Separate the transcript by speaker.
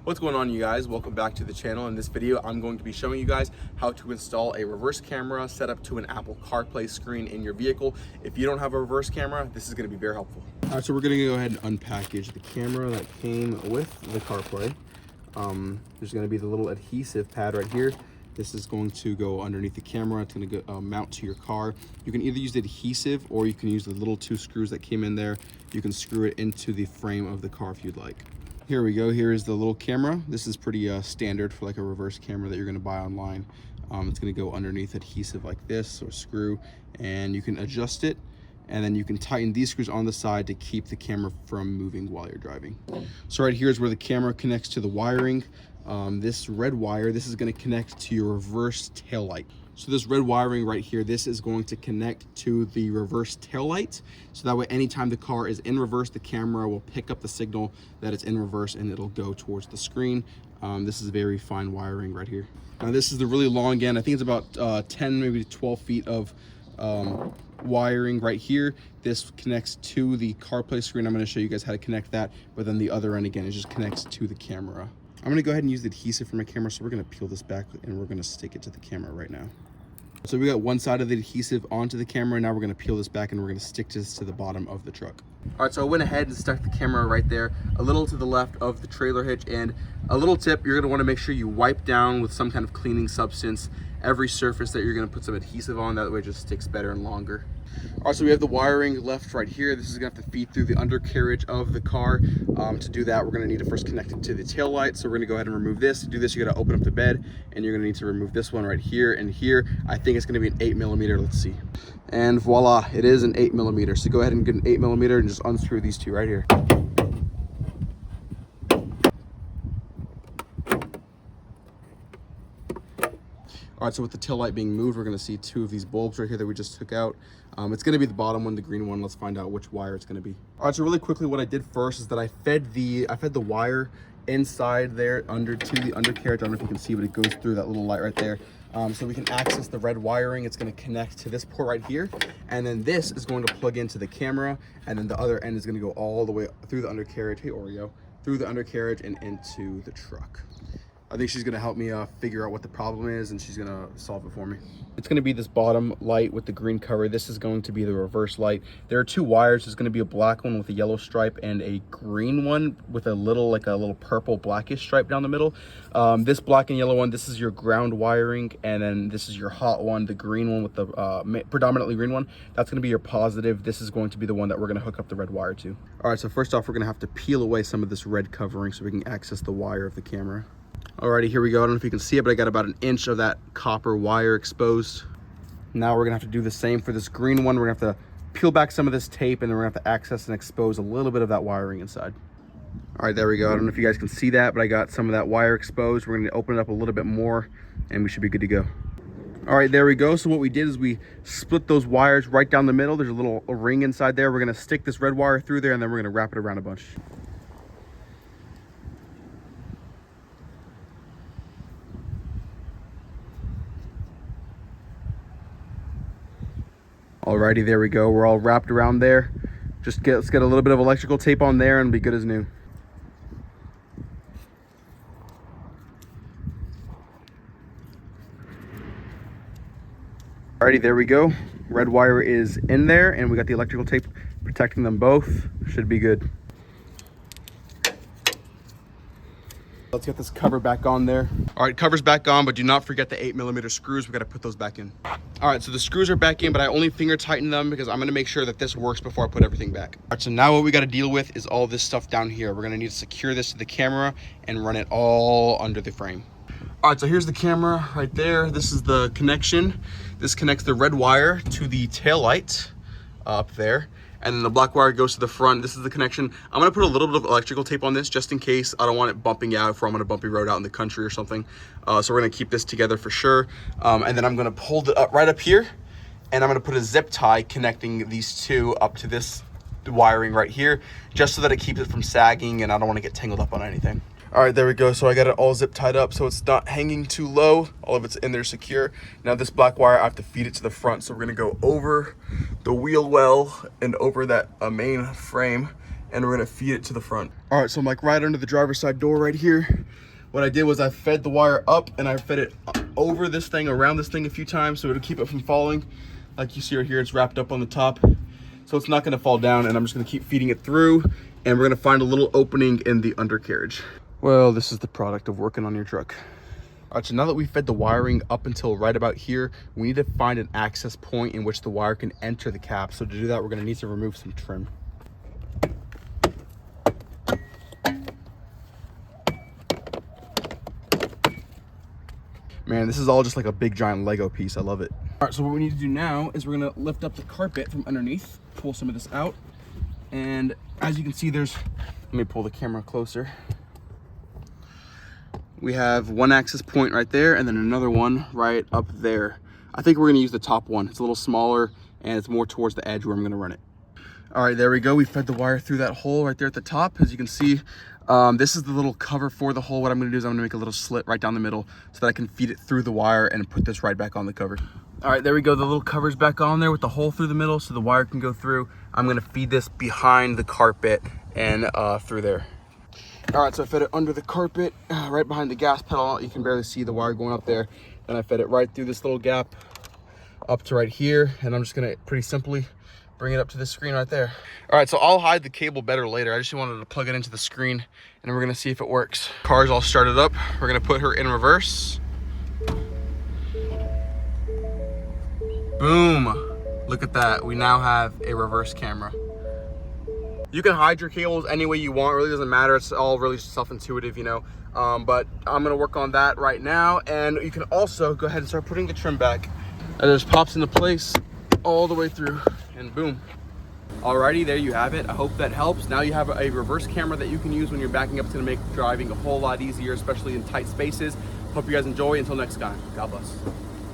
Speaker 1: What's going on, you guys? Welcome back to the channel. In this video, I'm going to be showing you guys how to install a reverse camera set up to an Apple CarPlay screen in your vehicle. If you don't have a reverse camera, this is going to be very helpful. All right, so we're going to go ahead and unpackage the camera that came with the CarPlay. There's going to be the little adhesive pad right here. This is going to go underneath the camera. It's going to go, mount to your car. You can either use the adhesive or you can use the little two screws that came in there. You can screw it into the frame of the car if you'd like. Here we go. Here is the little camera. This is pretty standard for like a reverse camera that you're going to buy online. It's going to go underneath adhesive like this, or screw, and you can adjust it, and then you can tighten these screws on the side to keep the camera from moving while you're driving. So right here is where the camera connects to the wiring. This red wire, this is going to connect to your reverse tail light. So this red wiring right here, this is going to connect to the reverse tail light. So that way, anytime the car is in reverse, the camera will pick up the signal that it's in reverse and it'll go towards the screen. This is very fine wiring right here. Now this is the really long end. I think it's about 10, maybe 12 feet of wiring right here. This connects to the CarPlay screen. I'm going to show you guys how to connect that, but then the other end again, it just connects to the camera. I'm going to go ahead and use the adhesive for my camera, so we're going to peel this back and we're going to stick it to the camera right now. So we got one side of the adhesive onto the camera. Now we're going to peel this back and we're going to stick this to the bottom of the truck. All right, so I went ahead and stuck the camera right there, a little to the left of the trailer hitch. And a little tip, you're going to want to make sure you wipe down with some kind of cleaning substance every surface that you're going to put some adhesive on. That way it just sticks better and longer. All right, so we have the wiring left right here. This is going to have to feed through the undercarriage of the car. To do that, we're going to need to first connect it to the tail light. So we're going to go ahead and remove this. To do this, you got to open up the bed, and you're going to need to remove this one right here and here. I think it's going to be an 8mm. Let's see. And voila, it is an 8mm. So go ahead and get an 8mm and just unscrew these two right here. All right, so with the tail light being moved, we're going to see two of these bulbs right here that we just took out. It's going to be the bottom one, the green one. Let's find out which wire it's going to be. All right, so really quickly, what I did first is that I fed the wire inside there to the undercarriage. I don't know if you can see, but it goes through that little light right there. So we can access the red wiring. It's going to connect to this port right here, and then this is going to plug into the camera, and then the other end is going to go all the way through the undercarriage. Hey, Oreo, through the undercarriage and into the truck. I think she's gonna help me figure out what the problem is, and she's gonna solve it for me. It's gonna be this bottom light with the green cover. This is going to be the reverse light. There are two wires. There's gonna be a black one with a yellow stripe and a green one with a little purple blackish stripe down the middle. This black and yellow one, this is your ground wiring, and then this is your hot one, the green one with the predominantly green one. That's gonna be your positive. This is going to be the one that we're gonna hook up the red wire to. All right, so first off, we're gonna have to peel away some of this red covering so we can access the wire of the camera. Alrighty, here we go. I don't know if you can see it, but I got about 1 inch of that copper wire exposed. Now we're gonna have to do the same for this green one. We're gonna have to peel back some of this tape, and then we're gonna have to access and expose a little bit of that wiring inside. All right, there we go. I don't know if you guys can see that, but I got some of that wire exposed. We're gonna open it up a little bit more, and we should be good to go. All right, there we go. So what we did is we split those wires right down the middle. There's a little ring inside there. We're gonna stick this red wire through there, and then we're gonna wrap it around a bunch. Alrighty, there we go. We're all wrapped around there. Let's get a little bit of electrical tape on there and be good as new. Alrighty, there we go. Red wire is in there, and we got the electrical tape protecting them both. Should be good. Let's get this cover back on there. All right, cover's back on, but do not forget the 8mm screws. We got to put those back in. All right, so the screws are back in, but I only finger tighten them because I'm going to make sure that this works before I put everything back. All right, so now what we got to deal with is all this stuff down here. We're going to need to secure this to the camera and run it all under the frame. All right, so here's the camera right there. This is the connection. This connects the red wire to the tail light up there. And then the black wire goes to the front. This is the connection. I'm gonna put a little bit of electrical tape on this just in case. I don't want it bumping out if I'm on a bumpy road out in the country or something. So we're gonna keep this together for sure. And then I'm gonna hold it up right up here, and I'm gonna put a zip tie connecting these two up to this wiring right here, just so that it keeps it from sagging and I don't wanna get tangled up on anything. All right, there we go. So I got it all zip tied up so it's not hanging too low. All of it's in there secure. Now this black wire, I have to feed it to the front. So we're gonna go over the wheel well and over that main frame, and we're gonna feed it to the front. All right, so I'm like right under the driver's side door right here. what I did was I fed the wire up and I fed it over this thing, around this thing a few times so it'll keep it from falling. Like you see right here, it's wrapped up on the top, so it's not gonna fall down, and I'm just gonna keep feeding it through, and we're gonna find a little opening in the undercarriage. Well, this is the product of working on your truck. All right, so now that we fed the wiring up until right about here, we need to find an access point in which the wire can enter the cap. So to do that, we're gonna need to remove some trim. Man, this is all just like a big giant Lego piece. I love it. All right, so what we need to do now is we're gonna lift up the carpet from underneath, pull some of this out. And as you can see, let me pull the camera closer. We have one access point right there and then another one right up there. I think we're gonna use the top one. It's a little smaller and it's more towards the edge where I'm gonna run it. All right, there we go. We fed the wire through that hole right there at the top. As you can see, this is the little cover for the hole. What I'm gonna do is I'm gonna make a little slit right down the middle so that I can feed it through the wire and put this right back on the cover. All right, there we go. The little cover's back on there with the hole through the middle so the wire can go through. I'm gonna feed this behind the carpet and through there. All right, so I fed it under the carpet, right behind the gas pedal. You can barely see the wire going up there. Then I fed it right through this little gap up to right here. And I'm just gonna pretty simply bring it up to the screen right there. All right, so I'll hide the cable better later. I just wanted to plug it into the screen and we're gonna see if it works. Car's all started up. We're gonna put her in reverse. Boom, look at that. We now have a reverse camera. You can hide your cables any way you want. It really doesn't matter. It's all really self-intuitive, you know. But I'm gonna work on that right now. And you can also go ahead and start putting the trim back. It just pops into place all the way through and boom. Alrighty, there you have it. I hope that helps. Now you have a reverse camera that you can use when you're backing up. It's gonna make driving a whole lot easier, especially in tight spaces. Hope you guys enjoy. Until next time, God bless.